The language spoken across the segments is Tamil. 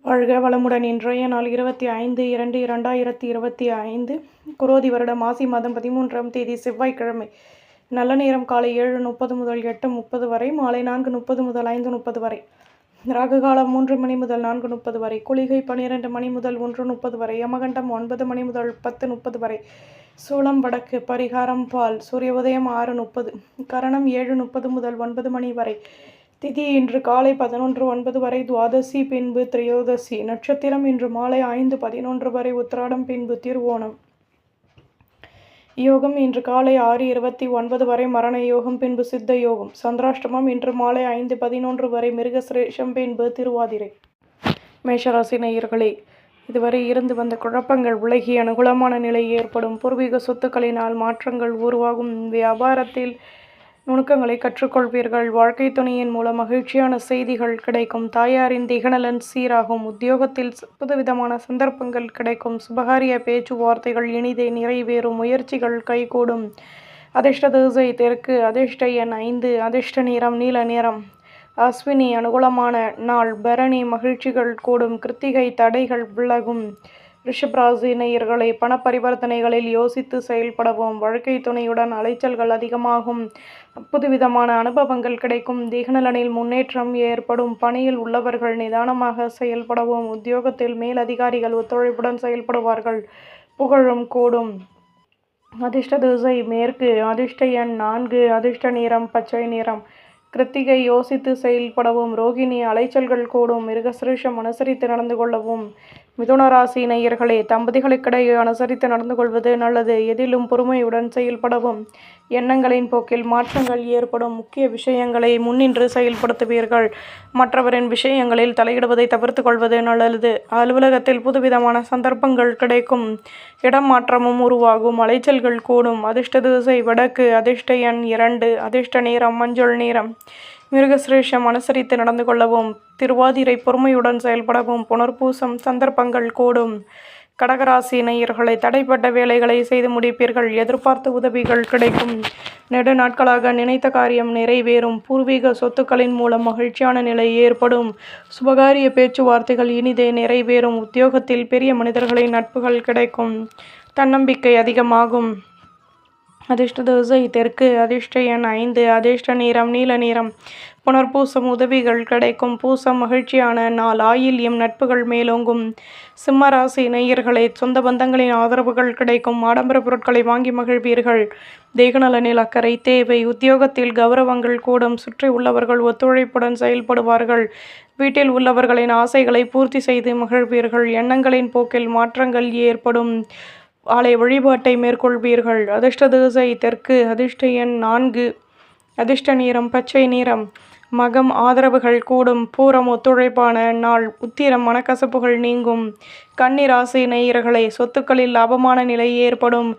வாழ்க வளமுடன். இன்றைய நாள் 25/2/2025 குரோதி வருடம் மாசி மாதம் 13ஆம் தேதி செவ்வாய்க்கிழமை. நல்ல நேரம் காலை 7:30 முதல் 8:30 வரை, மாலை 4:30 முதல் 5:30 வரை. ராகு காலம் 3 மணி முதல் 4:30 வரை, குளிகை 12 மணி முதல் 1:30 வரை, யமகண்டம் 9 மணி முதல் 10:30 வரை, சூலம் வடக்கு, பரிகாரம் பால், சூரிய உதயம் 6:30, கரணம் 7:30 முதல் 9 மணி வரை. திதி இன்று காலை 11:09 வரை, துவாதசி பின்பு திரையோதசி. நட்சத்திரம் இன்று மாலை 5:11 வரை, உத்திராடம் பின்பு திருவோணம். யோகம் இன்று காலை 6:29 வரை, மரண யோகம் பின்பு சித்த யோகம். சந்திராஷ்டமம் இன்று மாலை 5:11 வரை, மிருகசிரேஷம் பின்பு திருவாதிரை. மேஷராசி நேயர்களே, இதுவரை இருந்து வந்த குழப்பங்கள் விலகி அனுகூலமான நிலை ஏற்படும். பூர்வீக சொத்துக்களினால் மாற்றங்கள் உருவாகும். வியாபாரத்தில் நுணுக்கங்களை கற்றுக்கொள்வீர்கள். வாழ்க்கை துணையின் மூலம் மகிழ்ச்சியான செய்திகள் கிடைக்கும். தாயாரின் திகநலன் சீராகும். உத்தியோகத்தில் புதுவிதமான சந்தர்ப்பங்கள் கிடைக்கும். சுபகாரிய பேச்சுவார்த்தைகள் இனிதே நிறைவேறும். முயற்சிகள் கைகூடும். அதிர்ஷ்ட திசை தெற்கு, அதிர்ஷ்ட எண் 5, அதிர்ஷ்ட நிறம் நீல நிறம். அஸ்வினி அனுகூலமான நாள். பரணி மகிழ்ச்சிகள் கூடும். கிருத்திகை தடைகள் விலகும். ரிஷபராசி நேயர்களை, பண பரிவர்த்தனைகளில் யோசித்து செயல்படவும். வாழ்க்கை துணையுடன் அலைச்சல்கள் அதிகமாகும். புதுவிதமான அனுபவங்கள் கிடைக்கும். திகநலனில் முன்னேற்றம் ஏற்படும். பணியில் உள்ளவர்கள் நிதானமாக செயல்படவும். உத்தியோகத்தில் மேலதிகாரிகள் ஒத்துழைப்புடன் செயல்படுவார்கள். புகழும் கூடும். அதிர்ஷ்ட திசை மேற்கு, அதிர்ஷ்ட எண் 4, அதிர்ஷ்ட நிறம் பச்சை நிறம். கிருத்திகை யோசித்து செயல்படவும். ரோகிணி அலைச்சல்கள் கூடும். மிருகசிரேஷம் அனுசரித்து நடந்து கொள்ளவும். மிதுன ராசி நேயர்களே, தம்பதிகளுக்கிடையே அனுசரித்து நடந்து கொள்வது நல்லது. எதிலும் பொறுமையுடன் செயல்படவும். எண்ணங்களின் போக்கில் மாற்றங்கள் ஏற்படும். முக்கிய விஷயங்களை முன்னின்று செயல்படுத்துவீர்கள். மற்றவரின் விஷயங்களில் தலையிடுவதை தவிர்த்து கொள்வது நல்லது. அலுவலகத்தில் புதுவிதமான சந்தர்ப்பங்கள் கிடைக்கும். இடம் மாற்றமும் உருவாகும். அலைச்சல்கள் கூடும். அதிர்ஷ்ட திசை வடக்கு, அதிர்ஷ்ட எண் 2, அதிர்ஷ்ட நிறம் மஞ்சள் நிறம். மிருகசிரேஷம் அனுசரித்து நடந்து கொள்ளவும். திருவாதிரை பொறுமையுடன் செயல்படவும். புனர்பூசம் சந்தர்ப்பங்கள் கூடும். கடகராசி நேயர்களை, தடைப்பட்ட வேலைகளை செய்து முடிப்பீர்கள். எதிர்பார்த்த உதவிகள் கிடைக்கும். நெடு நாட்களாக நினைத்த காரியம் நிறைவேறும். பூர்வீக சொத்துக்களின் மூலம் மகிழ்ச்சியான நிலை ஏற்படும். சுபகாரிய பேச்சுவார்த்தைகள் இனிதே நிறைவேறும். உத்தியோகத்தில் பெரிய மனிதர்களின் நட்புகள் கிடைக்கும். தன்னம்பிக்கை அதிகமாகும். அதிர்ஷ்ட திசை தெற்கு, அதிர்ஷ்ட எண் 5, அதிர்ஷ்ட நிறம் நீல நிறம். புனர்பூசம் உதவிகள் கிடைக்கும். பூசம் மகிழ்ச்சியான நாள். ஆயில்யம் நட்புகள் மேலோங்கும். சிம்மராசி நேயர்களை, சொந்த பந்தங்களின் ஆதரவுகள் கிடைக்கும். ஆடம்பர பொருட்களை வாங்கி மகிழ்வீர்கள். தேகநலனில் அக்கறை தேவை. உத்தியோகத்தில் கௌரவங்கள் கூடும். சுற்றி உள்ளவர்கள் ஒத்துழைப்புடன் செயல்படுவார்கள். வீட்டில் உள்ளவர்களின் ஆசைகளை பூர்த்தி செய்து மகிழ்வீர்கள். எண்ணங்களின் போக்கில் மாற்றங்கள் ஏற்படும். ஆலய வழிபாட்டை மேற்கொள்வீர்கள். அதிர்ஷ்ட திசை தெற்கு, அதிர்ஷ்ட எண் 4, அதிர்ஷ்ட நிறம் பச்சை நிறம். மகம் ஆதரவுகள் கூடும். பூரம் ஒத்துழைப்பான நாள். உத்திரம் மனக்கசப்புகள் நீங்கும். கன்னி ராசி நேயர்களே, சொத்துக்களில் லாபமான நிலை ஏற்படும்.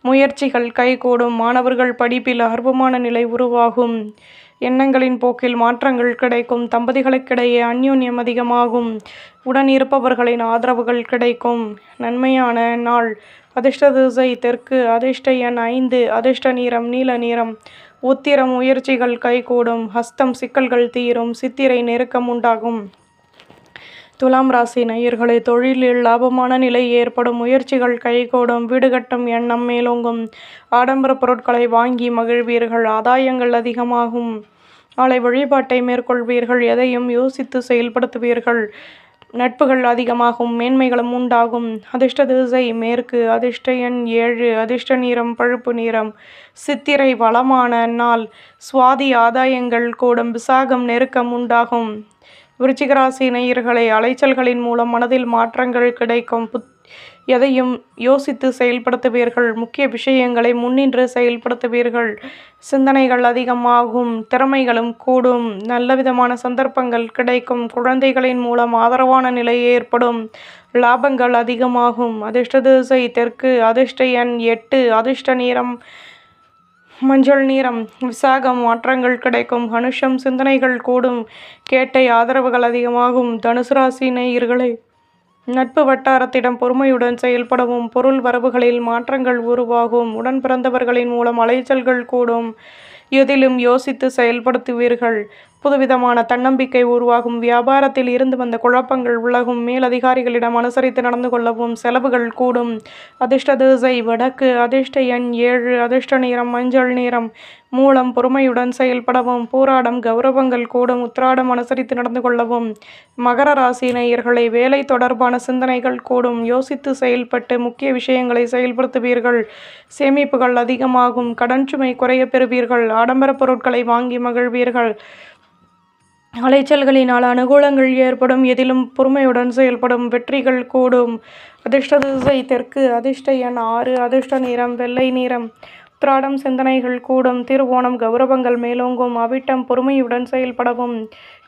முயற்சிகள் கைகூடும். மாணவர்கள் படிப்பில் ஆர்வமான நிலை உருவாகும். எண்ணங்களின் போக்கில் மாற்றங்கள் கிடைக்கும். தம்பதிகளுக்கிடையே அந்யோன்யம் அதிகமாகும். உடன் இருப்பவர்களின் ஆதரவுகள் கிடைக்கும். நன்மையான நாள். அதிர்ஷ்ட திசை தெற்கு, அதிர்ஷ்ட எண் 5, அதிர்ஷ்ட நிறம் நீல நிறம். உத்திரம் முயற்சிகள் கைகூடும். ஹஸ்தம் சிக்கல்கள் தீரும். சித்திரை நெருக்கம் உண்டாகும். துலாம் ராசி நேயர்களே, தொழிலில் லாபமான நிலை ஏற்படும். முயற்சிகள் கைகூடும். வீடு கட்டும் எண்ணம் மேலோங்கும். ஆடம்பர பொருட்களை வாங்கி மகிழ்வீர்கள். ஆதாயங்கள் அதிகமாகும். ஆலை வழிபாட்டை மேற்கொள்வீர்கள். எதையும் யோசித்து செயல்படுத்துவீர்கள். நட்புகள் அதிகமாகும். மேன்மைகளும் உண்டாகும். அதிர்ஷ்ட திசை மேற்கு, அதிர்ஷ்ட எண் 7, அதிர்ஷ்ட நிறம் பழுப்பு நிறம். சித்திரை வளமான நாள். சுவாதி ஆதாயங்கள் கூடும். விசாகம் நெருக்கம் உண்டாகும். விருச்சிகராசி நேயர்களை, அலைச்சல்களின் மூலம் மனதில் மாற்றங்கள் கிடைக்கும். எதையும் யோசித்து செயல்படுத்துவீர்கள். முக்கிய விஷயங்களை முன்னின்று செயல்படுத்துவீர்கள். சிந்தனைகள் அதிகமாகும். திறமைகளும் கூடும். நல்ல விதமான சந்தர்ப்பங்கள் கிடைக்கும். குழந்தைகளின் மூலம் ஆதரவான நிலை ஏற்படும். லாபங்கள் அதிகமாகும். அதிர்ஷ்ட திசை தெற்கு, அதிர்ஷ்ட எண் 8, அதிர்ஷ்ட நிறம் மஞ்சள் நிறம். விசாகம் மாற்றங்கள் கிடைக்கும். அனுஷம் சிந்தனைகள் கூடும். கேட்டை ஆதரவுகள் அதிகமாகும். தனுசு ராசி நேயர்களே, நட்பு வட்டாரத்திடம் பொறுமையுடன் செயல்படவும். பொருள் வரவுகளில் மாற்றங்கள் உருவாகும். உடன் பிறந்தவர்களின் மூலம் அலைச்சல்கள் கூடும். எதிலும் யோசித்து செயல்படுத்துவீர்கள். புதுவிதமான தன்னம்பிக்கை உருவாகும். வியாபாரத்தில் இருந்து வந்த குழப்பங்கள் விலகும். மேலதிகாரிகளிடம் அனுசரித்து நடந்து கொள்ளவும். செலவுகள் கூடும். அதிர்ஷ்ட திசை வடக்கு. அதிர்ஷ்ட எண் 7. அதிர்ஷ்ட நிறம் மஞ்சள் நிறம். மூலம் பொறுமையுடன் செயல்படவும். பூராடம் கௌரவங்கள் கூடும். உத்திராடம் அனுசரித்து நடந்து கொள்ளவும். மகர ராசி நேயர்களே, வேலை தொடர்பான சிந்தனைகள் கூடும். யோசித்து செயல்பட்டு முக்கிய விஷயங்களை செயல்படுத்துவீர்கள். சேமிப்புகள் அதிகமாகும். கடன் சுமை குறைய பெறுவீர்கள். ஆடம்பர பொருட்களை வாங்கி மகிழ்வீர்கள். அலைச்சல்களினால் அனுகூலங்கள் ஏற்படும். எதிலும் பொறுமையுடன் செயல்படும். வெற்றிகள் கூடும். அதிர்ஷ்ட திசை தெற்கு. அதிர்ஷ்ட எண் 6. அதிர்ஷ்ட நிறம் வெள்ளை நிறம். உத்திராடம் சிந்தனைகள் கூடும். திருவோணம் கௌரவங்கள் மேலோங்கும். அவிட்டம் பொறுமையுடன் செயல்படவும்.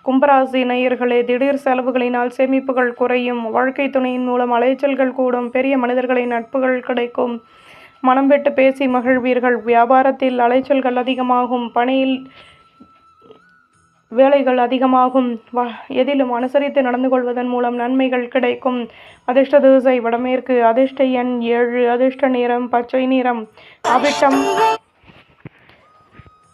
கும்பராசி நேயர்களே, திடீர் செலவுகளினால் சேமிப்புகள் குறையும். வாழ்க்கை துணையின் மூலம் அலைச்சல்கள் கூடும். பெரிய மனிதர்களின் நட்புகள் கிடைக்கும். மனம் விட்டு பேசி மகிழ்வீர்கள். வியாபாரத்தில் அலைச்சல்கள் அதிகமாகும். பணியில் வேலைகள் அதிகமாகும். எதிலும் அனுசரித்து நடந்து கொள்வதன் மூலம் நன்மைகள் கிடைக்கும். அதிர்ஷ்ட திசை வடமேற்கு. அதிர்ஷ்ட எண் 7. அதிர்ஷ்ட நிறம் பச்சை நிறம். அவிட்டம்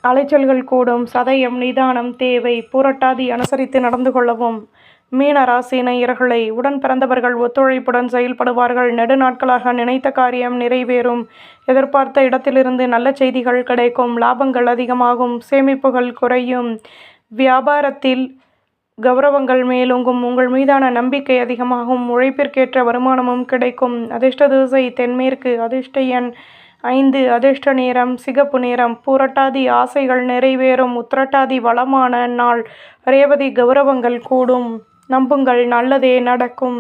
அலைச்சல்கள் கூடும். சதயம் நிதானம் தேவை. பூரட்டாதி அனுசரித்து நடந்து கொள்ளவும். மீன ராசி நேயர்களே, உடன் பிறந்தவர்கள் ஒத்துழைப்புடன் செயல்படுவார்கள். நெடுநாட்களாக நினைத்த காரியம் நிறைவேறும். எதிர்பார்த்த இடத்திலிருந்து நல்ல செய்திகள் கிடைக்கும். லாபங்கள் அதிகமாகும். சேமிப்புகள் குறையும். வியாபாரத்தில் கௌரவங்கள் மேலோங்கும். உங்கள் மீதான நம்பிக்கை அதிகமாகும். உழைப்பிற்கேற்ற வருமானமும் கிடைக்கும். அதிர்ஷ்ட திசை தென்மேற்கு. அதிர்ஷ்ட எண் 5. அதிர்ஷ்ட நிறம் சிகப்பு நிறம். பூரட்டாதி ஆசைகள் நிறைவேறும். உத்திரட்டாதி வளமான நாள். ரேவதி கௌரவங்கள் கூடும். நம்புங்கள், நல்லதே நடக்கும்.